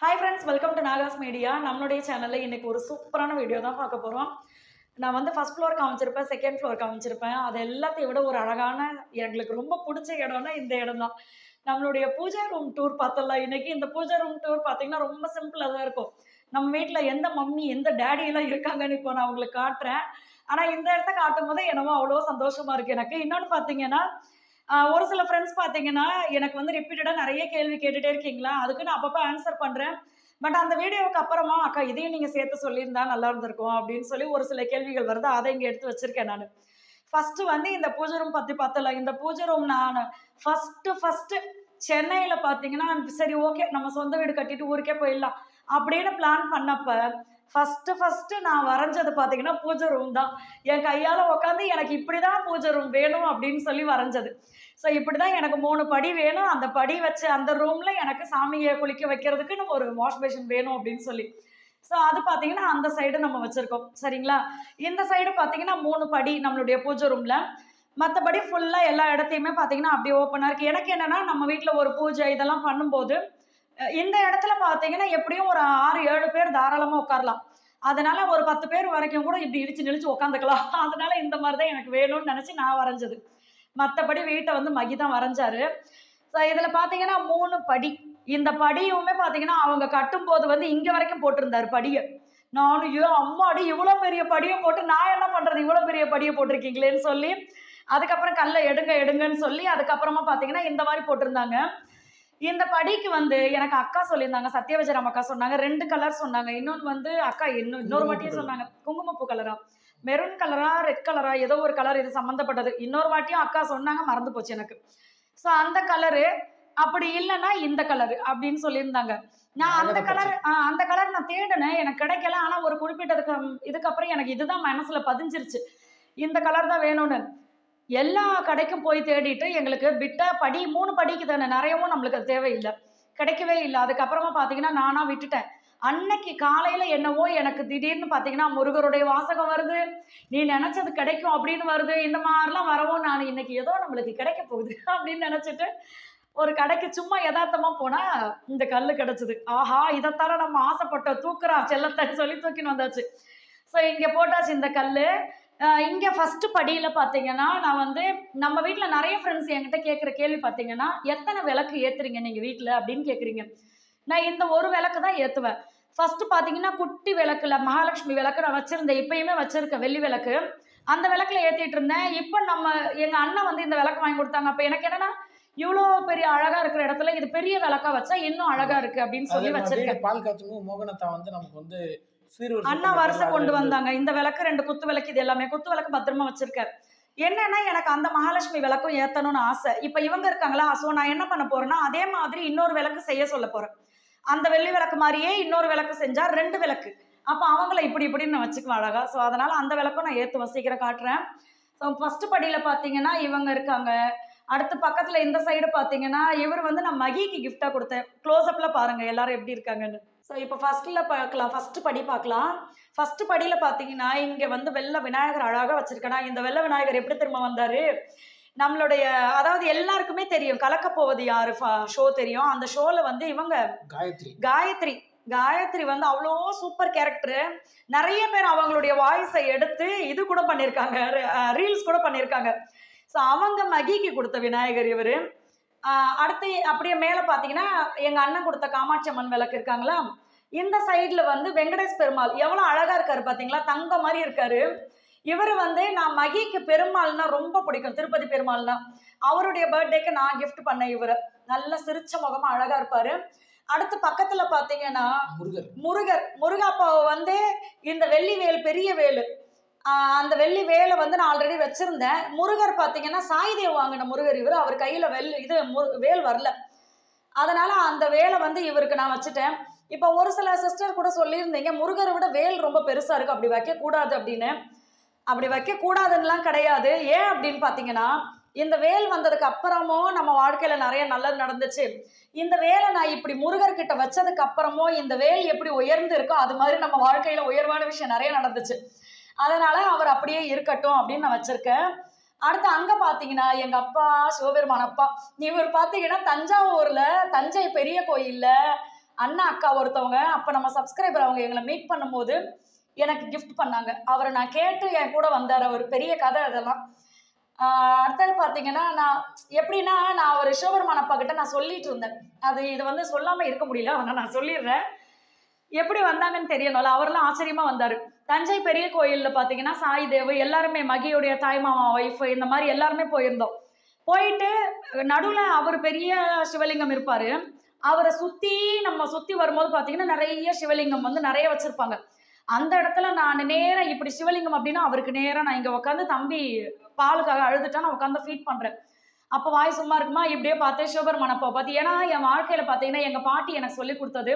Hi friends, welcome to Nahash media. நம்மளுடைய சேனலில் இன்றைக்கி ஒரு சூப்பரான வீடியோ தான் பார்க்க போகிறோம். நான் வந்து ஃபஸ்ட் ஃப்ளோர் காமிச்சிருப்பேன், செகண்ட் ஃப்ளோர் காமிச்சிருப்பேன். அது எல்லாத்தையும் விட ஒரு அழகான, எங்களுக்கு ரொம்ப பிடிச்ச இடம்னா இந்த இடம் தான். நம்மளுடைய பூஜா ரூம் டூர் பார்த்தலாம் இன்றைக்கி. இந்த பூஜா ரூம் டூர் பார்த்திங்கன்னா ரொம்ப சிம்பிளாக தான் இருக்கும். நம்ம வீட்டில் எந்த மம்மி எந்த டேடியெல்லாம் இருக்காங்கன்னு இப்போ நான் உங்களுக்கு காட்டுறேன். ஆனால் இந்த இடத்த காட்டும் போதே என்னமோ அவ்வளோ சந்தோஷமாக இருக்குது எனக்கு. இன்னொன்று பார்த்தீங்கன்னா, ஒரு சில ஃப்ரெண்ட்ஸ் பார்த்தீங்கன்னா, எனக்கு வந்து ரிப்பீட்டடாக நிறைய கேள்வி கேட்டுகிட்டே இருக்கீங்களா, அதுக்கு நான் அப்பப்போ ஆன்சர் பண்ணுறேன். பட் அந்த வீடியோவுக்கு அப்புறமா, அக்கா இதையும் நீங்கள் சேர்த்து சொல்லியிருந்தா நல்லா இருந்திருக்கும் அப்படின்னு சொல்லி ஒரு சில கேள்விகள் வருது. அதை இங்கே எடுத்து வச்சிருக்கேன் நான். ஃபஸ்ட்டு வந்து இந்த பூஜை ரூம் பற்றி பார்த்தலாம். இந்த பூஜை ரூம் நான் ஃபஸ்ட்டு சென்னையில் பார்த்தீங்கன்னா, சரி ஓகே நம்ம சொந்த வீடு கட்டிட்டு ஊருக்கே போயிடலாம் அப்படின்னு பிளான் பண்ணப்ப, ஃபஸ்ட்டு நான் வரைஞ்சது பார்த்தீங்கன்னா பூஜை ரூம் தான். என் கையால் உட்காந்து எனக்கு இப்படி தான் பூஜை ரூம் வேணும் அப்படின்னு சொல்லி வரைஞ்சது. ஸோ இப்படி தான் எனக்கு 3 படி வேணும். அந்த படி வச்சு அந்த ரூமில் எனக்கு சாமியை குளிக்க வைக்கிறதுக்குன்னு ஒரு வாஷ் பேஷன் வேணும் அப்படின்னு சொல்லி. ஸோ அது பார்த்தீங்கன்னா அந்த சைடு நம்ம வச்சுருக்கோம். சரிங்களா? இந்த சைடு பார்த்தீங்கன்னா 3 படி நம்மளுடைய பூஜை ரூமில். மற்றபடி ஃபுல்லாக எல்லா இடத்தையுமே பார்த்தீங்கன்னா அப்படியே ஓப்பனாக இருக்குது. எனக்கு என்னென்னா, நம்ம வீட்டில் ஒரு பூஜை இதெல்லாம் பண்ணும்போது இந்த இடத்துல பார்த்தீங்கன்னா எப்படியும் ஒரு 6-7 பேர் தாராளமாக உட்காரலாம். அதனால ஒரு 10 பேர் வரைக்கும் கூட இப்படி இடிச்சு நிழிச்சு உட்காந்துக்கலாம். அதனால இந்த மாதிரி தான் எனக்கு வேணும்னு நினச்சி நான் வரைஞ்சது. மற்றபடி வீட்டை வந்து மகி தான் வரைஞ்சாரு. ஸோ இதில் பார்த்தீங்கன்னா 3 படி. இந்த படியுமே பார்த்தீங்கன்னா அவங்க கட்டும்போது வந்து இங்கே வரைக்கும் போட்டிருந்தாரு படியை. நானும் அம்மாடி இவ்வளோ பெரிய படியை போட்டு நான் என்ன பண்ணுறது, இவ்வளோ பெரிய படியை போட்டிருக்கீங்களேன்னு சொல்லி, அதுக்கப்புறம் கல்லை எடுங்கன்னு சொல்லி அதுக்கப்புறமா பார்த்தீங்கன்னா இந்த மாதிரி போட்டிருந்தாங்க. இந்த படிக்கு வந்து எனக்கு அக்கா சொல்லியிருந்தாங்க, சத்யவஜரம் அக்கா சொன்னாங்க. 2 கலர் சொன்னாங்க. இன்னொன்று வந்து அக்கா இன்னொரு வாட்டியும் சொன்னாங்க, குங்குமப்பூ கலரா, மெரூன் கலரா, ரெட் கலரா, ஏதோ ஒரு கலர் இது சம்மந்தப்பட்டது. இன்னொரு வாட்டியும் அக்கா சொன்னாங்க, மறந்து போச்சு எனக்கு. ஸோ அந்த கலரு, அப்படி இல்லைன்னா இந்த கலரு அப்படின்னு சொல்லியிருந்தாங்க. நான் அந்த கலர் நான் தேடினேன், எனக்கு கிடைக்கல. ஆனால் ஒரு குறிப்பிட்டதுக்கு இதுக்கப்புறம் எனக்கு இதுதான் மனசில் பதிஞ்சிருச்சு, இந்த கலர் தான் வேணும்னு. எல்லா கடைக்கும் போய் தேடிட்டு எங்களுக்கு விட்ட படி 3 படிக்கு தானே, நிறையவும் நம்மளுக்கு அது தேவையில்லை, கிடைக்கவே இல்லை. அதுக்கப்புறமா பார்த்தீங்கன்னா நானாக விட்டுட்டேன். அன்னைக்கு காலையில் என்னவோ எனக்கு திடீர்னு பார்த்தீங்கன்னா முருகருடைய வாசகம் வருது, நீ நினச்சது கிடைக்கும் அப்படின்னு வருது. இந்த மாதிரிலாம் வரவும் நான் இன்னைக்கு ஏதோ நம்மளுக்கு கிடைக்க போகுது அப்படின்னு நினச்சிட்டு ஒரு கடைக்கு சும்மா யதார்த்தமாக போனால் இந்த கல் கிடச்சிது. ஆஹா, இதைத்தார நம்ம ஆசைப்பட்ட தூக்குறா செல்லத்தை சொல்லி தூக்கின்னு வந்தாச்சு. ஸோ இங்கே போட்டாச்சு இந்த கல். இங்கே ஃபஸ்ட்டு படியில் பார்த்தீங்கன்னா, நான் வந்து நம்ம வீட்டில் நிறைய ஃப்ரெண்ட்ஸ் என்கிட்ட கேட்குற கேள்வி பார்த்தீங்கன்னா, எத்தனை விளக்கு ஏற்றுறீங்க நீங்கள் வீட்டில் அப்படின்னு கேட்குறீங்க. நான் இந்த ஒரு விளக்கு தான் ஏற்றுவேன். ஃபஸ்ட்டு பார்த்தீங்கன்னா குட்டி விளக்குல மகாலட்சுமி விளக்கு நான் வச்சுருந்தேன், இப்பயுமே வச்சுருக்கேன், வெள்ளி விளக்கு. அந்த விளக்கில் ஏற்றிட்டு இருந்தேன். இப்போ எங்கள் அண்ணன் வந்து இந்த விளக்கு வாங்கி கொடுத்தாங்க. அப்போ எனக்கு என்னன்னா, இவ்வளோ பெரிய அழகாக இருக்கிற இடத்துல இது பெரிய விளக்கா வச்சா இன்னும் அழகாக இருக்குது அப்படின்னு சொல்லி வச்சிருக்கேன். பால் காய்ச்சும் மோகனத்தா வந்து நமக்கு வந்து அண்ணா வருஷ கொண்டு வந்தாங்க. இந்த விளக்கு 2 குத்து விளக்கு, இது எல்லாமே குத்து விளக்கு பத்திரமா வச்சிருக்கேன். என்னன்னா, எனக்கு அந்த மகாலட்சுமி விளக்கும் ஏத்தணும்னு ஆசை. இப்ப இவங்க இருக்காங்களா, சோ நான் என்ன பண்ண போறேன்னா, அதே மாதிரி இன்னொரு விளக்கு செய்ய சொல்ல போறேன். அந்த வெள்ளி விளக்கு மாதிரியே இன்னொரு விளக்கு செஞ்சா 2 விளக்கு. அப்ப அவங்கள இப்படின்னு நான் வச்சுக்குவேன் அழகா. ஸோ அதனால அந்த விளக்கும் நான் ஏத்து வசீக்கிரம் காட்டுறேன். ஸோ ஃபர்ஸ்ட் படியில பாத்தீங்கன்னா இவங்க இருக்காங்க. அடுத்து பக்கத்துல இந்த சைடு பாத்தீங்கன்னா இவர் வந்து நான் மகிக்கு கிஃப்டா கொடுத்தேன். க்ளோஸ் அப்ல பாருங்க எல்லாரும் எப்படி இருக்காங்கன்னு. ஸோ இப்போ ஃபர்ஸ்ட்ல பார்க்கலாம், ஃபர்ஸ்ட் படி பார்க்கலாம். ஃபர்ஸ்ட் படியில் பார்த்தீங்கன்னா இங்கே வந்து வெள்ளை விநாயகர் அழகாக வச்சிருக்கேனா. இந்த வெள்ளை விநாயகர் எப்படி திரும்ப வந்தார், நம்மளுடைய அதாவது எல்லாருக்குமே தெரியும் கலக்க போவது யாரு ஷோ தெரியும். அந்த ஷோவில் வந்து இவங்க காயத்ரி வந்து அவ்வளோ சூப்பர் கேரக்டரு. நிறைய பேர் அவங்களுடைய வாய்ஸை எடுத்து இது கூட பண்ணியிருக்காங்க, ரீல்ஸ் கூட பண்ணியிருக்காங்க. ஸோ அவங்க மகிக்கு கொடுத்த விநாயகர் இவர். அடுத்து அப்படியே மேலே பார்த்தீங்கன்னா எங்கள் அண்ணன் கொடுத்த காமாட்சி அம்மன் விளக்கு இருக்காங்களா. இந்த சைடில் வந்து வெங்கடேஷ் பெருமாள் எவ்வளோ அழகாக இருக்காரு பார்த்தீங்களா, தங்க மாதிரி இருக்காரு. இவர் வந்து நான் மகிக்கு பெருமாள்னா ரொம்ப பிடிக்கும், திருப்பதி பெருமாள்னா. அவருடைய பர்த்டேக்கு நான் கிஃப்ட் பண்ணேன் இவரை. நல்ல சிரிச்ச முகமாக அழகாக இருப்பார். அடுத்து பக்கத்தில் பார்த்தீங்கன்னா முருகப்பாவை வந்து இந்த வெள்ளி வேல், பெரிய வேலு, அந்த வெள்ளி வேலை வந்து நான் ஆல்ரெடி வச்சிருந்தேன். முருகர் பார்த்தீங்கன்னா சாய்தேவ் வாங்கின முருகர் இவர். அவர் கையில் வேல் வரல, அதனால அந்த வேலை வந்து இவருக்கு நான் வச்சுட்டேன். இப்போ ஒரு சில சிஸ்டர் கூட சொல்லியிருந்தீங்க, முருகரை விட வேல் ரொம்ப பெருசாக இருக்குது, அப்படி வைக்கக்கூடாது அப்படின்னு. அப்படி வைக்கக்கூடாதுன்னெலாம் கிடையாது. ஏன் அப்படின்னு பார்த்தீங்கன்னா, இந்த வேல் வந்ததுக்கு அப்புறமும் நம்ம வாழ்க்கையில் நிறைய நல்லது நடந்துச்சு. இந்த வேலை நான் இப்படி முருகர்கிட்ட வச்சதுக்கு அப்புறமும் இந்த வேல் எப்படி உயர்ந்து இருக்கோ அது மாதிரி நம்ம வாழ்க்கையில் உயர்வான விஷயம் நிறைய நடந்துச்சு. அதனால அவர் அப்படியே இருக்கட்டும் அப்படின்னு நான் வச்சிருக்கேன். அடுத்து அங்க பாத்தீங்கன்னா எங்க அப்பா சிவபெருமான் அப்பா, இவர் பாத்தீங்கன்னா தஞ்சாவூர்ல தஞ்சை பெரிய கோயில்ல அண்ணா அக்கா ஒருத்தவங்க அப்போ நம்ம சப்ஸ்கிரைபர் அவங்க எங்களை மீட் பண்ணும்போது எனக்கு கிஃப்ட் பண்ணாங்க. அவரை நான் கேட்டு என் கூட வந்தார். அவர் பெரிய கதை அதெல்லாம். அடுத்தது பார்த்தீங்கன்னா நான் எப்படின்னா நான் ஒரு சிவபெருமான் அப்பா கிட்ட நான் சொல்லிட்டு இருந்தேன். இது வந்து சொல்லாமல் இருக்க முடியல, ஆனால் நான் சொல்லிடுறேன். எப்படி வந்தாங்கன்னு தெரியணும்ல. அவரெல்லாம் ஆச்சரியமா வந்தார். தஞ்சை பெரிய கோயிலில் பார்த்தீங்கன்னா சாய் தேவு எல்லாருமே மகியுடைய தாய் மாமா ஒய்ஃப் இந்த மாதிரி எல்லாருமே போயிருந்தோம். போயிட்டு நடுவில் அவர் பெரிய சிவலிங்கம் இருப்பார். அவரை நம்ம சுற்றி வரும்போது பார்த்தீங்கன்னா நிறைய சிவலிங்கம் வந்து நிறைய வச்சுருப்பாங்க. அந்த இடத்துல நான் நேராக இப்படி சிவலிங்கம் அப்படின்னா அவருக்கு நேராக நான் இங்கே உட்காந்து தம்பி பாலுக்காக அழுதுட்டா நான் உட்காந்து ஃபீட் பண்ணுறேன். அப்போ வாய் சும்மா இருக்குமா இப்படியே பார்த்து சிவபெருமான் அப்போ பார்த்து ஏன்னா என் வாழ்க்கையில் பார்த்தீங்கன்னா எங்கள் பாட்டி எனக்கு சொல்லி கொடுத்தது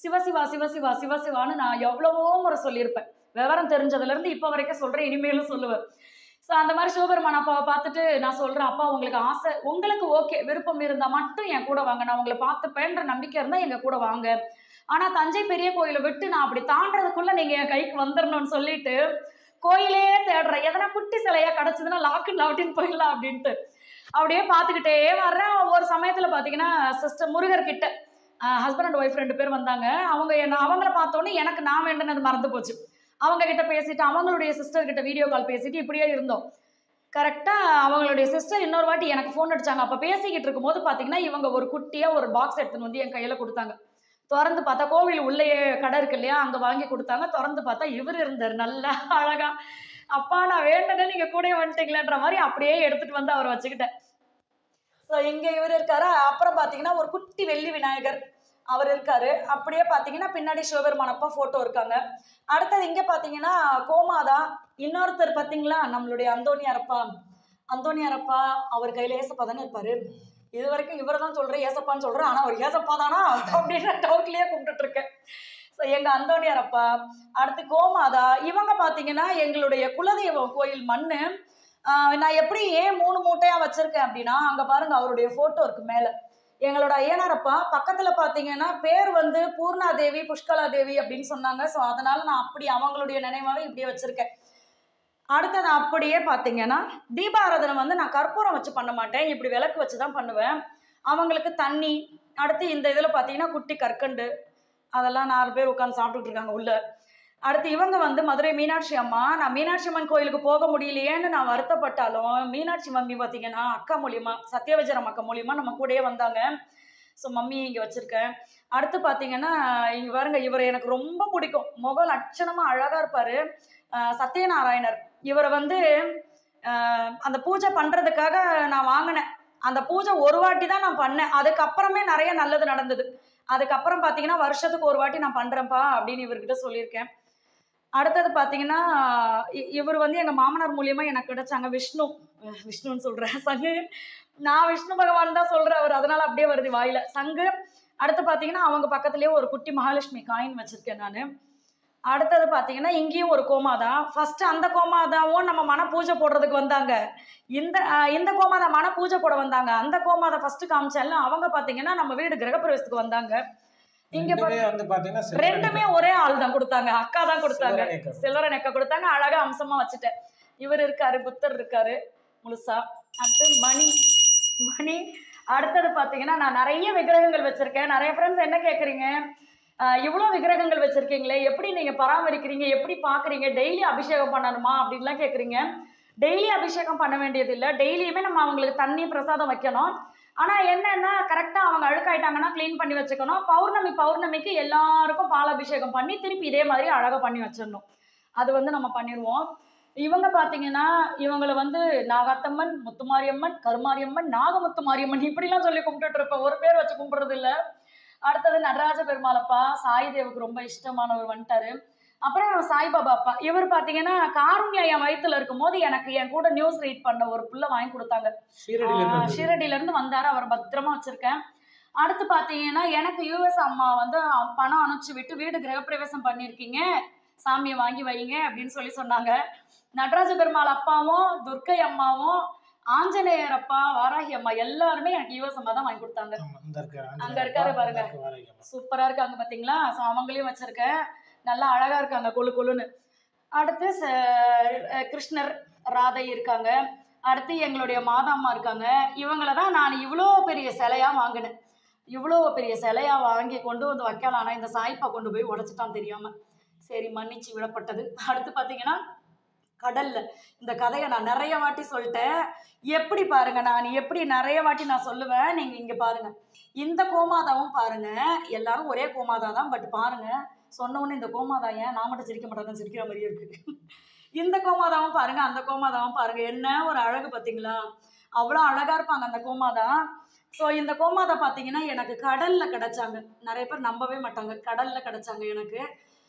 சிவசிவா சிவசிவா சிவசிவான்னு நான் எவ்வளவோ முறை சொல்லியிருப்பேன். விவரம் தெரிஞ்சதுலேருந்து இப்போ வரைக்கும் சொல்கிறேன், இனிமேலும் சொல்லுவேன். ஸோ அந்த மாதிரி சிவபெருமான் அப்பாவை பார்த்துட்டு நான் சொல்கிறேன், அப்பா உங்களுக்கு ஆசை உங்களுக்கு ஓகே விருப்பம் இருந்தால் மட்டும் என் கூட வாங்க, நான் உங்களை பார்த்துப்பேன்ற நம்பிக்கை இருந்தால் எங்கள் கூட வாங்க. ஆனால் தஞ்சை பெரிய கோயிலை விட்டு நான் அப்படி தாண்டதுக்குள்ளே நீங்கள் என் கைக்கு வந்துடணும்னு சொல்லிட்டு கோயிலே தேடுறேன். எதனா குட்டி சிலையாக கிடச்சிதுன்னா லாட்டின்னு போயிடலாம் அப்படின்ட்டு அப்படியே பார்த்துக்கிட்டே வர்றேன். ஒரு சமயத்தில் பார்த்தீங்கன்னா சிஸ்டர் முருகர் கிட்ட ஹஸ்பண்ட் அண்ட் ஒய்ஃப் 2 பேர் வந்தாங்க. அவங்கள பார்த்தோன்னே எனக்கு நான் வேண்டினது மறந்து போச்சு. அவங்க கிட்ட பேசிட்டு அவங்களுடைய சிஸ்டர் கிட்ட வீடியோ கால் பேசிட்டு இப்படியே இருந்தோம். கரெக்டாக அவங்களுடைய சிஸ்டர் இன்னொரு வாட்டி எனக்கு ஃபோன் அடிச்சாங்க. அப்போ பேசிக்கிட்டு இருக்கும்போது பார்த்தீங்கன்னா இவங்க ஒரு குட்டியாக ஒரு பாக்ஸ் எடுத்துன்னு வந்து என் கையில் கொடுத்தாங்க. திறந்து பார்த்தா கோவில் உள்ளே கடை இருக்கு இல்லையா, அங்கே வாங்கி கொடுத்தாங்க. திறந்து பார்த்தா இவர் இருந்தார் நல்லா அழகா. அப்பா நான் வேண்டனே நீங்கள் கூட வந்துட்டீங்களேன்ற மாதிரி அப்படியே எடுத்துட்டு வந்து அவரை வச்சுக்கிட்டேன். ஸோ இங்கே இவர் இருக்காரு. அப்புறம் பார்த்தீங்கன்னா ஒரு குட்டி வெள்ளி விநாயகர் அவர் இருக்காரு. அப்படியே பார்த்தீங்கன்னா பின்னாடி சிவபெருமான் அப்பா ஃபோட்டோ இருக்காங்க. அடுத்தது இங்கே பார்த்தீங்கன்னா கோமாதா. இன்னொருத்தர் பார்த்தீங்களா நம்மளுடைய அந்தோணியாரப்பா அவர் கையில் ஏசப்பா தானே இருப்பாரு. இது வரைக்கும் இவர் தான் சொல்கிறேன் ஏசப்பான்னு சொல்கிறேன், ஆனால் அவர் ஏசப்பா தானா அப்படின்னு டவுட்லேயே கும்பிட்டுட்டு இருக்கேன். ஸோ எங்கள் அந்தோணியாரப்பா, அடுத்து கோமாதா, இவங்க பார்த்தீங்கன்னா எங்களுடைய குலதெய்வம் கோயில் மண். நான் எப்படி ஏன் 3 மூட்டையாக வச்சுருக்கேன் அப்படின்னா அங்கே பாருங்கள் அவருடைய ஃபோட்டோ இருக்குது மேலே. எங்களோட ஐயனாரப்பா பக்கத்தில் பார்த்தீங்கன்னா பேர் வந்து பூர்ணாதேவி புஷ்கலாதேவி அப்படின்னு சொன்னாங்க. ஸோ அதனால் நான் அப்படி அவங்களுடைய நினைவாகவே இப்படியே வச்சுருக்கேன். அடுத்தது அப்படியே பார்த்தீங்கன்னா தீபாராதனை வந்து நான் கற்பூரம் வச்சு பண்ண மாட்டேன், இப்படி விளக்கு வச்சு தான் பண்ணுவேன். அவங்களுக்கு தண்ணி. அடுத்து இந்த இதில் பார்த்தீங்கன்னா குட்டி கற்கண்டு அதெல்லாம் 4 பேர் உட்காந்து சாப்பிட்டுட்டு இருக்காங்க உள்ள. அடுத்து இவங்க வந்து மதுரை மீனாட்சி அம்மா. நான் மீனாட்சி அம்மன் கோயிலுக்கு போக முடியலையேன்னு நான் வருத்தப்பட்டாலும் மீனாட்சி மம்மி பார்த்தீங்கன்னா அக்கா மூலியமா சத்யவஜரம் அக்கா மூலியமா நம்ம கூடயே வந்தாங்க. ஸோ மம்மி இங்கே வச்சுருக்கேன். அடுத்து பார்த்தீங்கன்னா இங்கே பாருங்க இவர் எனக்கு ரொம்ப பிடிக்கும். முகம் லட்சணமாக அழகாக இருப்பார். சத்யநாராயணர். இவரை வந்து அந்த பூஜை பண்ணுறதுக்காக நான் வாங்கினேன். அந்த பூஜை ஒரு வாட்டி தான் நான் பண்ணேன். அதுக்கப்புறமே நிறைய நல்லது நடந்தது. அதுக்கப்புறம் பார்த்தீங்கன்னா வருஷத்துக்கு ஒரு வாட்டி நான் பண்ணுறேன்ப்பா அப்படின்னு இவர்கிட்ட சொல்லியிருக்கேன். அடுத்தது பார்த்தீங்கன்னா இவர் வந்து எங்கள் மாமனார் மூலியமாக எனக்கு கிடைச்சாங்க. விஷ்ணுன்னு சொல்கிறேன் சங்கு. நான் விஷ்ணு பகவான் தான் சொல்கிறேன், அவர் அதனால் அப்படியே வருது வாயில் சங்கு. அடுத்து பார்த்தீங்கன்னா அவங்க பக்கத்துலேயே ஒரு குட்டி மகாலட்சுமி காயின் வச்சுருக்கேன் நான். அடுத்தது பார்த்தீங்கன்னா இங்கேயும் ஒரு கோமாதா. ஃபஸ்ட்டு அந்த கோமாதாவும் நம்ம மன பூஜை போடுறதுக்கு வந்தாங்க. இந்த கோமாதா மன பூஜை போட வந்தாங்க. அந்த கோமாதா ஃபஸ்ட்டு காமிச்சால அவங்க பார்த்தீங்கன்னா நம்ம வீடு கிரகப்பிரவேசத்துக்கு வந்தாங்க. இங்க வந்து பாத்தீங்கன்னா 2மே ஒரே ஆள் தான் கொடுத்தாங்க, அக்கா தான் கொடுத்தாங்க. சில்வரன் அக்கா கொடுத்தாங்க. அழகா அம்சமா வச்சுட்டேன். இவர் இருக்காரு, புத்தர் இருக்காரு முழுசா. அடுத்து மணி. அடுத்தது பாத்தீங்கன்னா நான் நிறைய விக்கிரகங்கள் வச்சிருக்கேன். நிறைய ஃப்ரெண்ட்ஸ் என்ன கேட்குறீங்க, இவ்வளோ விக்கிரகங்கள் வச்சிருக்கீங்களே எப்படி நீங்க பராமரிக்கிறீங்க, எப்படி பாக்குறீங்க, டெய்லி அபிஷேகம் பண்ணணுமா அப்படின்லாம் கேட்குறீங்க. டெய்லி அபிஷேகம் பண்ண வேண்டியது இல்லை. டெய்லியுமே நம்ம அவங்களுக்கு தண்ணி பிரசாதம் வைக்கணும். ஆனால் என்னன்னா கரெக்டாக அவங்க அழுக்காயிட்டாங்கன்னா க்ளீன் பண்ணி வச்சுக்கணும். பௌர்ணமிக்கு எல்லாருக்கும் பால் அபிஷேகம் பண்ணி திருப்பி இதே மாதிரி அழகாக பண்ணி வச்சிடணும். அது வந்து நம்ம பண்ணிடுவோம். இவங்க பார்த்தீங்கன்னா இவங்களை வந்து நாகாத்தம்மன், முத்துமாரியம்மன், கருமாரியம்மன், நாகமுத்துமாரியம்மன் இப்படிலாம் சொல்லி கும்பிட்டுட்டு இருப்பேன். ஒரு பேர் வச்சு கும்பிட்றது இல்லை. அடுத்தது நடராஜ பெருமாளப்பா, சாய்தேவுக்கு ரொம்ப இஷ்டமானவர் வந்துட்டாரு. அப்புறம் சாய்பாபா அப்பா. இவர் பார்த்தீங்கன்னா காருண்யா என் வயிற்றுல இருக்கும் போது எனக்கு என் கூட நியூஸ் ரீட் பண்ண ஒரு புள்ள வாங்கி கொடுத்தாங்க. ஷீரடியிலேருந்து வந்தார். அவர் பத்திரமா வச்சிருக்கேன். அடுத்து பார்த்தீங்கன்னா எனக்கு யூஎஸ் அம்மா வந்து பணம் அனுப்பிச்சு விட்டு வீடு கிரகப்பிரவேசம் பண்ணியிருக்கீங்க, சாமியை வாங்கி வைங்க அப்படின்னு சொன்னாங்க. நடராஜ பெருமாள் அப்பாவும் துர்க்கை அம்மாவும் ஆஞ்சநேயர் அப்பா வாராகி அம்மா எல்லாருமே எனக்கு யூஎஸ் அம்மா தான் வாங்கி கொடுத்தாங்க. அங்க இருக்காரு பாருங்க, சூப்பரா இருக்காங்க பார்த்தீங்களா. ஸோ அவங்களையும் வச்சிருக்கேன். நல்லா அழகா இருக்காங்க கொழு கொழுன்னு. அடுத்து கிருஷ்ணர் ராதை இருக்காங்க. அடுத்து எங்களுடைய மாதாம்மா இருக்காங்க. இவங்கள தான் நான் இவ்வளோ பெரிய சிலையா வாங்கினேன். இவ்வளோ பெரிய சிலையா வாங்கி கொண்டு வந்து வைக்கலாம். ஆனால் இந்த சாய்ப்பா கொண்டு போய் உடைச்சிட்டான் தெரியாம. சரி, மன்னிச்சு விடப்பட்டது. அடுத்து பார்த்தீங்கன்னா கடல்ல இந்த கதையை நான் நிறைய வாட்டி சொல்லிட்டேன். எப்படி பாருங்க, நான் எப்படி நிறைய வாட்டி நான் சொல்லுவேன். நீங்க இங்க பாருங்க, இந்த கோமாதாவும் பாருங்க, எல்லாரும் ஒரே கோமாதா தான். பட் பாருங்க, சொன்ன உடனே இந்த கோமாதா ஏன் நான் மட்டும் சிரிக்க மாட்டேன், சிரிக்கிற மாதிரியே இருக்கு. இந்த கோமாதாவும் பாருங்க, அந்த கோமாதாவும் பாருங்க, என்ன ஒரு அழகு பார்த்தீங்களா? அவ்வளோ அழகா இருப்பாங்க அந்த கோமாதா. ஸோ இந்த கோமாதா பார்த்தீங்கன்னா எனக்கு கடல்ல கிடைச்சாங்க. நிறைய பேர் நம்பவே மாட்டாங்க, கடல்ல கிடைச்சாங்க எனக்கு.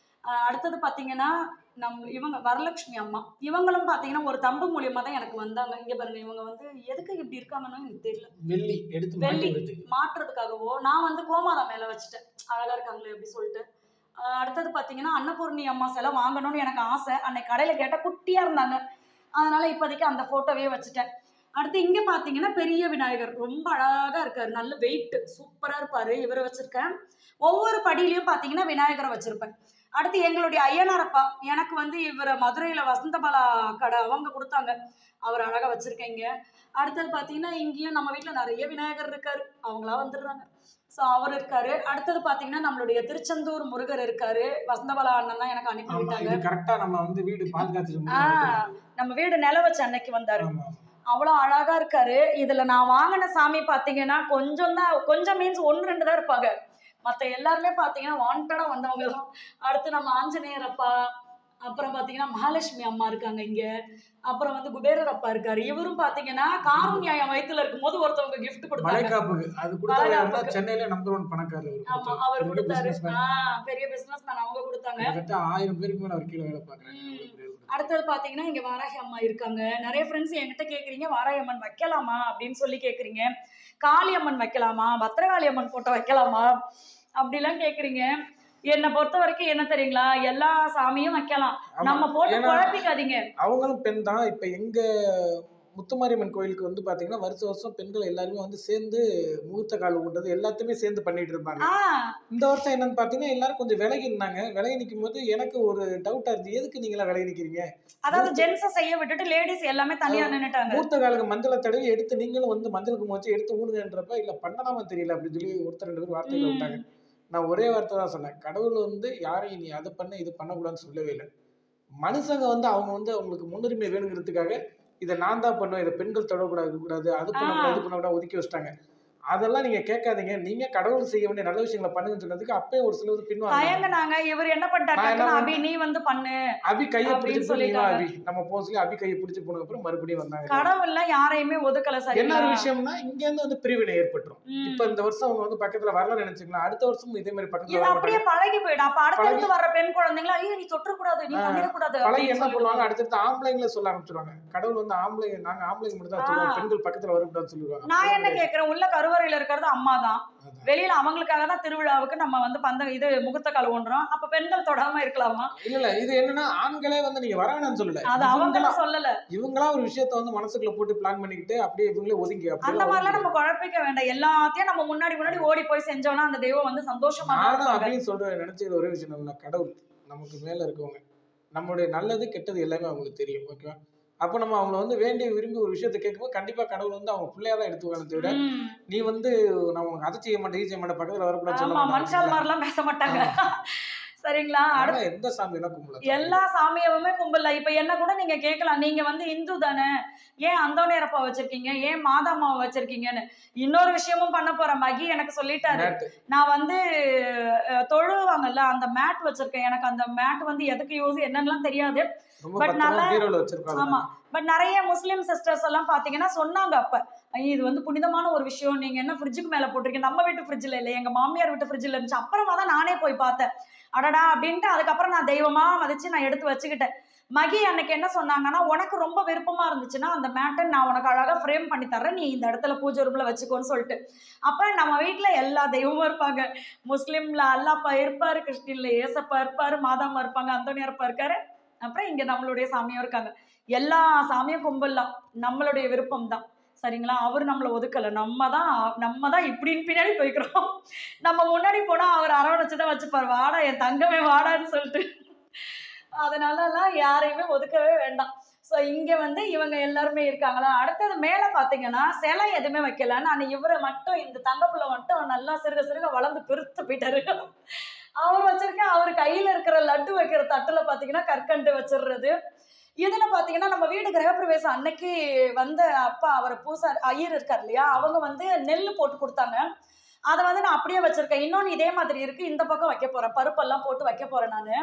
அடுத்தது பார்த்தீங்கன்னா இவங்க வரலட்சுமி அம்மா, இவங்களும் பார்த்தீங்கன்னா ஒரு தம்பு மூலியமா தான் எனக்கு வந்தாங்க. இங்க பாருங்க, இவங்க வந்து எதுக்கு இப்படி இருக்காங்கன்னு எனக்கு தெரியல. வெள்ளி மாற்றுறதுக்காகவோ நான் வந்து கோமாதா மேல வச்சுட்டேன், அழகா இருக்காங்களே அப்படி சொல்லிட்டு. அடுத்தது பார்த்தீங்கன்னா அன்னபூர்ணி அம்மா சிலை வாங்கணும்னு எனக்கு ஆசை. அன்னைக்கு கடையில கேட்டால் குட்டியா இருந்தாங்க, அதனால இப்போதைக்கு அந்த போட்டோவே வச்சுட்டேன். அடுத்து இங்க பாத்தீங்கன்னா பெரிய விநாயகர் ரொம்ப அழகா இருக்காரு, நல்ல வெயிட், சூப்பரா இருப்பாரு. இவரை வச்சிருக்கேன். ஒவ்வொரு படியிலையும் பாத்தீங்கன்னா விநாயகரை வச்சிருப்பேன். அடுத்து எங்களுடைய ஐயனாரப்பா, எனக்கு வந்து இவரை மதுரையில வசந்தபாலா கடை அவங்க கொடுத்தாங்க, அவர் அழகா வச்சிருக்கேங்க. அடுத்தது பாத்தீங்கன்னா இங்கேயும் நம்ம வீட்டுல நிறைய விநாயகர் இருக்காரு, அவங்களா வந்துடுறாங்க. ஸோ அவர் இருக்காரு. அடுத்தது பாத்தீங்கன்னா நம்மளுடைய திருச்செந்தூர் முருகர் இருக்காரு, வசந்தபாலா அண்ணன் தான் எனக்கு அனுப்பி விட்டாங்க. கரெக்டா நம்ம வந்து வீடு பாதுகாத்து நம்ம வீடு நில வச்ச அன்னைக்கு வந்தாரு, அவ்வளோ அழகா இருக்காரு. இதுல நான் வாங்கின சாமி பாத்தீங்கன்னா கொஞ்சம் மீன்ஸ் 1-2 தான் இருப்பாங்க. மற்ற எல்லாருமே பாத்தீங்கன்னா வாண்டடா வந்தவங்க தான். அடுத்து நம்ம ஆஞ்சநேயர் அப்பா, அப்புறம் பாத்தீங்கன்னா மகாலட்சுமி அம்மா இருக்காங்க இங்க, அப்புறம் வந்து குபேரர் அப்பா இருக்காரு. இவரும் பாத்தீங்கன்னா காருண்யாயம் வயித்துல இருக்கும் போது ஒருத்தவங்க கிஃப்ட் கொடுத்தாங்க, சென்னையில நம்பர் 1 பணக்காரர். ஆமா, அவர் கொடுத்தாரு. பெரிய பிசினஸ் மேன், அவங்க கொடுத்தாங்க. 1000 பேருக்கு மேல அவர் கீழே வேலை பார்க்கறாங்க. அடுத்தது பாத்தீங்கன்னா இங்க வாராகி அம்மா இருக்காங்க. நிறைய ஃப்ரெண்ட்ஸ் என்கிட்ட கேக்குறீங்க வாராகி அம்மன் வைக்கலாமா அப்படின்னு சொல்லி கேக்குறீங்க, காளி அம்மன் வைக்கலாமா, பத்திரகாளி அம்மன் போட்டோ வைக்கலாமா அப்படிலாம் கேக்குறீங்க. என்னை பொறுத்த வரைக்கும் என்ன தெரியுங்களா, எல்லா சாமியும் வைக்கலாம், நம்ம போட்டு குழப்பிக்காதீங்க. அவங்களும் பெண் தான். இப்ப எங்க முத்துமாரியம்மன் கோயிலுக்கு வந்து பாத்தீங்கன்னா வருஷம் பெண்கள் எல்லாருமே வந்து சேர்ந்து முகூர்த்த கால் ஊன்றது எல்லாத்தையுமே சேர்ந்து பண்ணிட்டு இருப்பாங்க. இந்த வருஷம் என்னன்னு பாத்தீங்கன்னா எல்லாரும் கொஞ்சம் விலகி இருந்தாங்க. விலகி நிற்கும் போது எனக்கு ஒரு டவுட்டா இருந்துச்சு, எதுக்கு நீங்க எல்லாம் விலகி நிக்கிறீங்க? அதாவது ஜென்ஸை செய்ய விட்டுட்டு லேடிஸ் எல்லாமே தனியா நின்னுட்டாங்க. முகூர்த்த காலுக்கு மஞ்சளை தடவி எடுத்து நீங்களும் வந்து மஞ்சளுக்கு மோச்சு எடுத்து ஊனுங்கன்றப்ப இல்ல பண்ணலாமா தெரியல அப்படின்னு சொல்லி ஒருத்தர் 2 பேர் வார்த்தைகளை விட்டாங்க. நான் ஒரே வார்த்தை தான் சொன்னேன், கடவுள் வந்து யாரையும் நீ அதை பண்ண இது பண்ணக்கூடாதுன்னு சொல்லவே இல்லை. மனுஷங்க வந்து அவங்க வந்து அவங்களுக்கு முன்னுரிமை வேணுங்கிறதுக்காக இதை நான் தான் பண்ணுவேன், இதை பெண்கள் தொடக்கூடாது, அது பண்ணக்கூடாது, இது பண்ணக்கூடாது ஒதுக்கி வச்சிட்டாங்க. அதெல்லாம் நீங்க கேட்காதீங்க, நீங்க கடவுள் செய்ய வேண்டிய நல்ல விஷயங்களை பண்ணுங்கன்னு சொன்னதுக்கு அப்பயே ஒரு சிலர் பின்வாங்க. இவர் என்ன பண்ணிட்டாரு, அபி நீ வந்து பண்ணு, அபி கையை பிடிச்சு சொல்லிட்டாங்க. அபி நம்ம போஸ்ட்ல அபி கையை பிடிச்சு போனதுக்கு அப்புறம் மறுபடியும் வந்தாங்க. கடவுள்ல யாரையுமே ஒதுக்கல. சரி, என்ன ஒரு விஷயம்னா இங்க இருந்து வந்து பிரிவினை ஏற்பட்டுரும். இப்ப இந்த வருஷம் அவங்க வந்து பக்கத்துல வரல நினைச்சுக்கலாம், அடுத்த வருஷம் இதே மாதிரி பக்கத்துல இது அப்படியே பழகி போயிடும். அப்ப அடுத்து வர பெண் குழந்தைங்களா ஐயோ நீ தொற்ற கூடாது, நீ பண்ணிட கூடாது, பழகி என்ன பண்ணுவாங்க, அடுத்து ஆம்பளைங்களை சொல்ல ஆரம்பிச்சிருவாங்க. கடவுள் வந்து ஆம்பளைங்க, நாங்க ஆம்பளைங்க மட்டும் தான் சொல்லுவோம், பெண்கள் பக்கத்துல வரக்கூடாதுன்னு சொல்லுவாங்க. நான் என்ன கேட்கிறேன், உள்ள கருவறையில இருக்கிறது அம்மா தான், வெளியில அவங்களுக்காக தான் திருவிழாவுக்கு நம்ம வந்து இது முகூர்த்த கால் ஊன்றோம், அப்ப பெண்கள் தொடாம இருக்கலாமா? இல்ல இது என்னன்னா ஆண்களே வந்து நீங்க வர வேணாம்னு சொல்லல, அது அவங்க சொல்லல, இவங்களா ஒரு விஷயத்த வந்து மனசுக்குள்ள போட்டு பிளான் பண்ணிக்கிட்டு அப்படியே இவங்களே ஒதுங்கி அந்த மாதிரிலாம் நம்ம குழப்பிக்க வேண்டாம். எல்லாத்தையும் நம்ம முன்னாடி ஓடி போய் செஞ்சோம்னா அந்த தெய்வம் வந்து சந்தோஷமா இருக்கும் அப்படின்னு சொல்றேன். நினைச்சது ஒரே விஷயம், நம்ம கடவுள் நமக்கு மேல இருக்கவங்க, நம்மளுடைய நல்லது கெட்டது எல்லாமே அவங்களுக்கு தெரியும். ஓகேவா? அப்ப நம்ம அவங்களை வந்து வேண்டிய விரும்பி ஒரு விஷயத்த கேட்கும்போது கண்டிப்பா கடவுள் வந்து அவங்க பிள்ளையா தான் எடுத்துக்கானே தவிர நீ வந்து நான் உனக்கு அதை செய்ய மாட்டேன், இது செய்ய மாட்டேன், பக்கத்துல வரக்கூடாது சொல்ல மனுஷால் மாதிரிலாம் பேச மாட்டாங்க. சரிங்களா? எந்த சாமியெல்லாம் கும்பல, எல்லா சாமியவுமே கும்பல. இப்ப என்ன கூட நீங்க கேட்கலாம், நீங்க வந்து இந்து தானே, ஏன் அந்தோணியரப்பா வச்சிருக்கீங்க, ஏன் மாதாமாவை வச்சிருக்கீங்கன்னு. இன்னொரு விஷயமும் பண்ண போறேன், மகி எனக்கு சொல்லிட்டாரு, நான் வந்து தொழுவாங்கல்ல அந்த மேட் வச்சிருக்கேன். எனக்கு அந்த மேட் வந்து எதுக்கு யூஸ் என்னன்னு தெரியாது, பட் நல்லா ஆமா, பட் நிறைய முஸ்லிம் சிஸ்டர்ஸ் எல்லாம் பாத்தீங்கன்னா சொன்னாங்க அப்ப, இது வந்து புனிதமான ஒரு விஷயம், நீங்க என்ன ஃப்ரிட்ஜுக்கு மேல போட்டிருக்கீங்க, நம்ம வீட்டு ஃப்ரிட்ஜ்ல இல்லை, எங்க மாமியார் வீட்டு ஃப்ரிட்ஜ்ல இருந்துச்சு. அப்புறமா தான் நானே போய் பார்த்தேன், அடடா அப்படின்ட்டு. அதுக்கப்புறம் நான் தெய்வமா மதிச்சு நான் எடுத்து வச்சுக்கிட்டேன். மகி அன்னைக்கு என்ன சொன்னாங்கன்னா, உனக்கு ரொம்ப விருப்பமா இருந்துச்சுன்னா அந்த மேட்டை நான் உனக்கு அழகா ஃப்ரேம் பண்ணி தர்றேன், நீ இந்த இடத்துல பூஜை ரூம்ல வச்சுக்கோன்னு சொல்லிட்டு. அப்ப நம்ம வீட்டுல எல்லா தெய்வமும் இருப்பாங்க. முஸ்லிம்ல அல்லாப்பா இருப்பாரு, கிறிஸ்டின்ல ஏசப்பா இருப்பாரு, மாதாமா இருப்பாங்க, அந்தோனியரப்பா இருக்காரு, அப்புறம் இங்க நம்மளுடைய சாமியும் இருக்காங்க. எல்லா சாமியும் கும்பிடலாம், நம்மளுடைய விருப்பம் தான். சரிங்களா? அவர் நம்மளை ஒதுக்கலை, நம்ம தான் இப்படின்னு பின்னாடி போய்க்கிறோம். நம்ம முன்னாடி போனா அவர் அரவணைச்சுதான் வச்சுப்பார், வாடா என் தங்கமே வாடான்னு சொல்லிட்டு. அதனாலலாம் யாரையுமே ஒதுக்கவே வேண்டாம். ஸோ இங்க வந்து இவங்க எல்லாருமே இருக்காங்களா. அடுத்தது மேல பாத்தீங்கன்னா சிலை எதுவுமே வைக்கல. நான் இவரை மட்டும் இந்த தங்கப்புல மட்டும் நல்லா சிறுக சிறுக வளர்ந்து பெருத்து போயிட்டாரு. அவர் வச்சிருக்க அவர் கையில இருக்கிற லட்டு வைக்கிற தட்டுல பாத்தீங்கன்னா கற்கண்டு வச்சிடுறது. இதுல பாத்தீங்கன்னா நம்ம வீடு கிரகப்பிரவேசம் அன்னைக்கு வந்த அப்பா அவர் பூசார் ஐயர் இருக்கார் இல்லையா, அவங்க வந்து நெல் போட்டு கொடுத்தாங்க. அதை வந்து நான் அப்படியே வச்சிருக்கேன். இன்னொன்னு இதே மாதிரி இருக்கு, இந்த பக்கம் வைக்க போறேன், பருப்பெல்லாம் போட்டு வைக்க போறேன் நானு.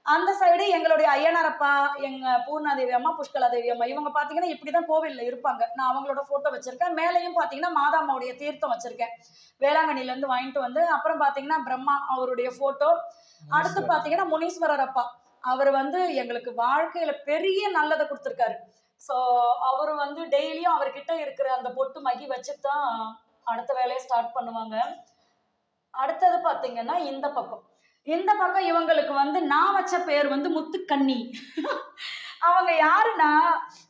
அந்த சைடு எங்களுடைய ஐயனாரப்பா, எங்க பூர்ணாதேவி அம்மா, புஷ்கலா தேவி அம்மா, இவங்க பாத்தீங்கன்னா இப்படிதான் கோவில்ல இருப்பாங்க. நான் அவங்களோட போட்டோ வச்சிருக்கேன். மேலையும் பாத்தீங்கன்னா மாதாம்மாவுடைய தீர்த்தம் வச்சிருக்கேன், வேளாங்கண்ணில இருந்து வாங்கிட்டு வந்து. அப்புறம் பாத்தீங்கன்னா பிரம்மா அவருடைய போட்டோ. அடுத்து பாத்தீங்கன்னா முனீஸ்வரர் அப்பா, அவர் வந்து எங்களுக்கு வாழ்க்கையில பெரிய நல்லதை கொடுத்துருக்காரு. ஸோ அவர் வந்து டெய்லியும் அவர்கிட்ட இருக்கிற அந்த பொட்டு மகி வச்சுட்டு தான் அடுத்த வேலையை ஸ்டார்ட் பண்ணுவாங்க. அடுத்தது பாத்தீங்கன்னா இந்த பக்கம் இவங்களுக்கு வந்து நான் வச்ச பேர் வந்து முத்துக்கண்ணி. அவங்க யாருன்னா,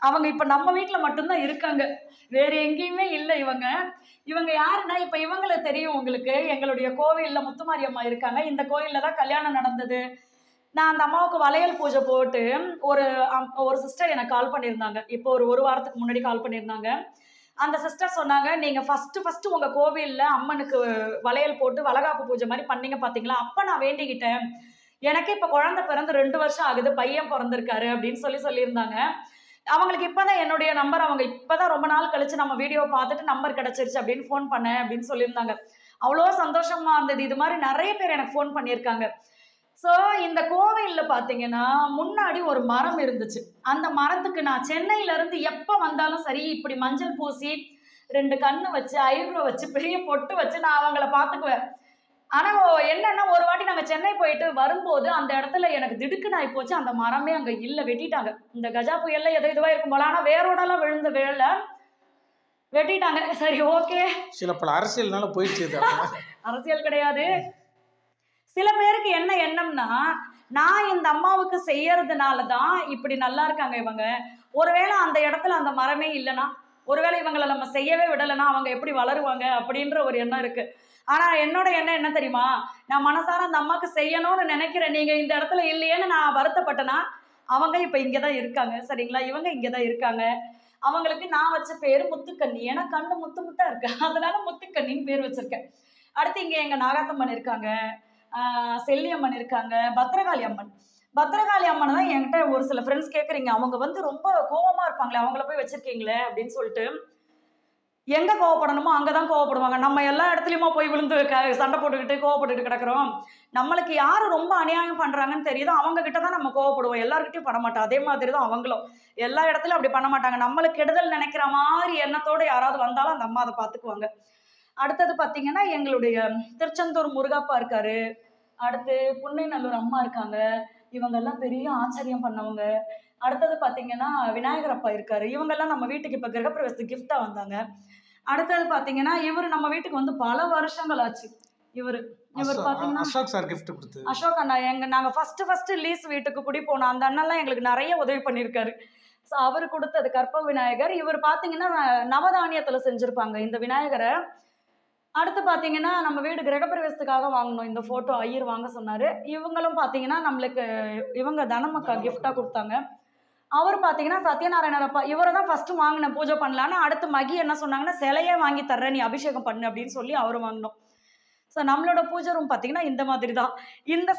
அவங்க இப்ப நம்ம வீட்டுல மட்டும்தான் இருக்காங்க, வேற எங்கேயுமே இல்லை. இவங்க யாருன்னா, இப்ப இவங்களுக்கு தெரியும் உங்களுக்கு, எங்களுடைய கோவில்ல முத்துமாரி அம்மா இருக்காங்க. இந்த கோயில்ல தான் கல்யாணம் நடந்தது. நான் அந்த அம்மாவுக்கு வளையல் பூஜை போட்டு ஒரு சிஸ்டர் எனக்கு கால் பண்ணியிருந்தாங்க. இப்போ ஒரு வாரத்துக்கு முன்னாடி கால் பண்ணியிருந்தாங்க. அந்த சிஸ்டர் சொன்னாங்க, நீங்க ஃபர்ஸ்ட் உங்க கோவில்ல அம்மனுக்கு வளையல் போட்டு வளகாப்பு பூஜை மாதிரி பண்ணீங்க பாத்தீங்களா, அப்ப நான் வேண்டிக்கிட்டேன், எனக்கு இப்ப குழந்தை பிறந்து 2 வருஷம் ஆகுது, பையன் பிறந்திருக்காரு அப்படின்னு சொல்லியிருந்தாங்க. அவங்களுக்கு இப்பதான் என்னுடைய நம்பர், அவங்க இப்பதான் ரொம்ப நாள் கழிச்சு நம்ம வீடியோ பார்த்துட்டு நம்பர் கிடைச்சிருச்சு அப்படின்னு ஃபோன் பண்ணேன் அப்படின்னு சொல்லியிருந்தாங்க. அவ்வளோ சந்தோஷமா இருந்தது. இது மாதிரி நிறைய பேர் எனக்கு ஃபோன் பண்ணியிருக்காங்க. ஸோ இந்த கோவில்ல பாத்தீங்கன்னா முன்னாடி ஒரு மரம் இருந்துச்சு. அந்த மரத்துக்கு நான் சென்னையில இருந்து எப்ப வந்தாலும் சரி, இப்படி மஞ்சள் பூசி 2 கண்ணு வச்சு ஐப்ரோ வச்சு பெரிய பொட்டு வச்சு நான் அவங்கள பாத்துக்குவேன். ஆனா என்னன்னா, ஒரு வாட்டி நாங்க சென்னை போயிட்டு வரும்போது அந்த இடத்துல எனக்கு திடுக்குன்னு ஆகி போச்சு. அந்த மரமே அங்க இல்ல, வெட்டிட்டாங்க. இந்த கஜா புயல்ல இதுவா இருக்கும் போல. ஆனா வேரோடலாம் விழுந்த வேலை வெட்டிட்டாங்க. சரி, ஓகே. சில பல அரசியல்னால போயிடுச்சு. அரசியல் கிடையாது. சில பேருக்கு என்ன எண்ணம்னா, நான் இந்த அம்மாவுக்கு செய்யறதுனாலதான் இப்படி நல்லா இருக்காங்க இவங்க. ஒருவேளை அந்த இடத்துல அந்த மரமே இல்லைன்னா, ஒருவேளை இவங்களை நம்ம செய்யவே விடலைன்னா அவங்க எப்படி வளருவாங்க அப்படின்ற ஒரு எண்ணம் இருக்கு. ஆனா என்னோட எண்ணம் என்ன தெரியுமா, நான் மனசார அந்த அம்மாவுக்கு செய்யணும்னு நினைக்கிறேன். நீங்க இந்த இடத்துல இல்லையேன்னு நான் வருத்தப்பட்டேன்னா, அவங்க இப்ப இங்கதான் இருக்காங்க. சரிங்களா, இவங்க இங்கதான் இருக்காங்க. அவங்களுக்கு நான் வச்ச பேரு முத்துக்கண்ணி. ஏன்னா கண்ணு முத்து முத்தா இருக்கு, அதனால முத்துக்கண்ணின்னு பேர் வச்சிருக்கேன். அடுத்து இங்க எங்க நாகாத்தம்மன் இருக்காங்க, செல்லியம்மன் இருக்காங்க, பத்ரகாளி அம்மன் தான் என்கிட்ட ஒரு சில ஃப்ரெண்ட்ஸ் கேட்குறீங்க, அவங்க வந்து ரொம்ப கோவமா இருப்பாங்களே, அவங்கள போய் வச்சிருக்கீங்களே அப்படின்னு சொல்லிட்டு. எங்க கோவப்படணுமோ அங்கதான் கோவப்படுவாங்க. நம்ம எல்லா இடத்துலயுமா போய் விழுந்து சண்டை போட்டுக்கிட்டு கோவப்பட்டுட்டு கிடக்குறோம். நம்மளுக்கு யாரு ரொம்ப அநியாயம் பண்றாங்கன்னு தெரியுதோ அவங்க கிட்டதான் நம்ம கோவப்படுவோம், எல்லார்கிட்டயும் பண்ண மாட்டோம். அதே மாதிரிதான் அவங்களும் எல்லா இடத்துலயும் அப்படி பண்ண மாட்டாங்க. நம்மளுக்கு கெடுதல் நினைக்கிற மாதிரி எண்ணத்தோட யாராவது வந்தாலும் அந்த அம்மா அதை பாத்துக்குவாங்க. அடுத்தது பாத்தீங்கன்னா எங்களுடைய திருச்செந்தூர் முருகாப்பா இருக்காரு. அடுத்து புன்னைநல்லூர் அம்மா இருக்காங்க. இவங்க எல்லாம் பெரிய ஆச்சரியம் பண்ணவங்க. அடுத்தது பாத்தீங்கன்னா விநாயகர் அப்பா இருக்காரு. இவங்க எல்லாம் நம்ம வீட்டுக்கு இப்ப கிரகப்பிரவேசத்துக்கு கிஃப்டா வந்தாங்க. அடுத்தது பாத்தீங்கன்னா இவரு நம்ம வீட்டுக்கு வந்து பல வருஷங்கள் ஆச்சு. இவர் பாத்தீங்கன்னா அசோக் சார் கிஃப்ட் கொடுத்து, அசோக் அண்ணா நாங்க ஃபர்ஸ்ட் லீஸ் வீட்டுக்கு குடி போனோம். அந்த அண்ணெல்லாம் எங்களுக்கு நிறைய உதவி பண்ணியிருக்காரு. ஸோ அவரு கொடுத்தது கற்பக விநாயகர். இவர் பாத்தீங்கன்னா நவதானியத்துல செஞ்சிருப்பாங்க இந்த விநாயகரை. அடுத்து பாத்தீங்கன்னா நம்ம வீடு கிரகப்பிரவேசத்துக்காக வாங்கணும் இந்த போட்டோ, ஐயர் வாங்க சொன்னாரு. இவங்களும் பாத்தீங்கன்னா நம்மளுக்கு இவங்க தனமக்கா கிஃப்டா கொடுத்தாங்க. அவர் பாத்தீங்கன்னா சத்யநாராயணப்பா, இவரை தான் ஃபர்ஸ்ட் வாங்கினேன் பூஜை பண்ணலான்னு. அடுத்து மகி என்ன சொன்னாங்கன்னா, சிலையே வாங்கி தர்றேன், நீ அபிஷேகம் பண்ணு அப்படின்னு சொல்லி அவரு வாங்கினோம். ஸோ நம்மளோட பூஜை ரூம் பாத்தீங்கன்னா இந்த மாதிரி தான். இந்த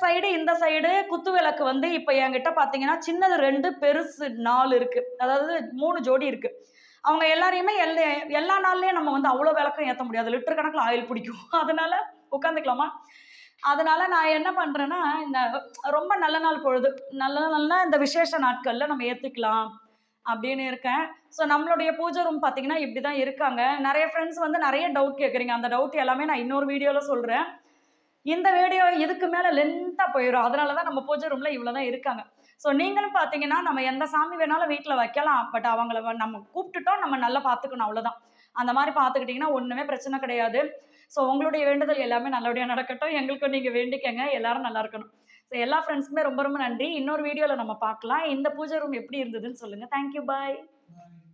சைடு குத்து விளக்கு வந்து இப்ப என்கிட்ட பாத்தீங்கன்னா சின்னது 2, பெருசு 4 இருக்கு. அதாவது 3 ஜோடி இருக்கு. அவங்க எல்லாரையுமே எல்லா நாள்லயும் நம்ம வந்து அவ்வளவு விளக்கம் ஏற்ற முடியாது, லிட்டர் கணக்குல ஆயில் பிடிக்கும். அதனால உட்காந்துக்கலாமா, அதனால நான் என்ன பண்றேன்னா, இந்த ரொம்ப நல்ல நாள் பொழுது நல்ல இந்த விசேஷ நாட்கள்ல நம்ம ஏத்துக்கலாம் அப்படின்னு இருக்கேன். ஸோ நம்மளுடைய பூஜை ரூம் பாத்தீங்கன்னா இப்படிதான் இருக்காங்க. நிறைய ஃப்ரெண்ட்ஸ் வந்து நிறைய டவுட் கேட்குறீங்க. அந்த டவுட் எல்லாமே நான் இன்னொரு வீடியோல சொல்றேன். இந்த வீடியோ இதுக்கு மேல லென்த்தா போயிடும். அதனாலதான் நம்ம பூஜை ரூம்ல இவ்வளவுதான் இருக்காங்க. ஸோ நீங்களும் பாத்தீங்கன்னா நம்ம எந்த சாமி வேணாலும் வீட்டுல வைக்கலாம். பட் அவங்கள நம்ம கூப்பிட்டுட்டோம், நம்ம நல்லா பாத்துக்கணும், அவ்வளவுதான். அந்த மாதிரி பாத்துக்கிட்டீங்கன்னா ஒண்ணுமே பிரச்சனை கிடையாது. ஸோ உங்களுடைய வேண்டுதல் எல்லாமே நல்லபடியா நடக்கட்டும். எங்களுக்கும் நீங்க வேண்டிக்கங்க, எல்லாரும் நல்லா இருக்கணும். ஸோ எல்லா ஃப்ரெண்ட்ஸ்க்குமே ரொம்ப ரொம்ப நன்றி. இன்னொரு வீடியோல நம்ம பார்க்கலாம். இந்த பூஜை ரூம் எப்படி இருந்ததுன்னு சொல்லுங்க. தேங்க்யூ, பாய்.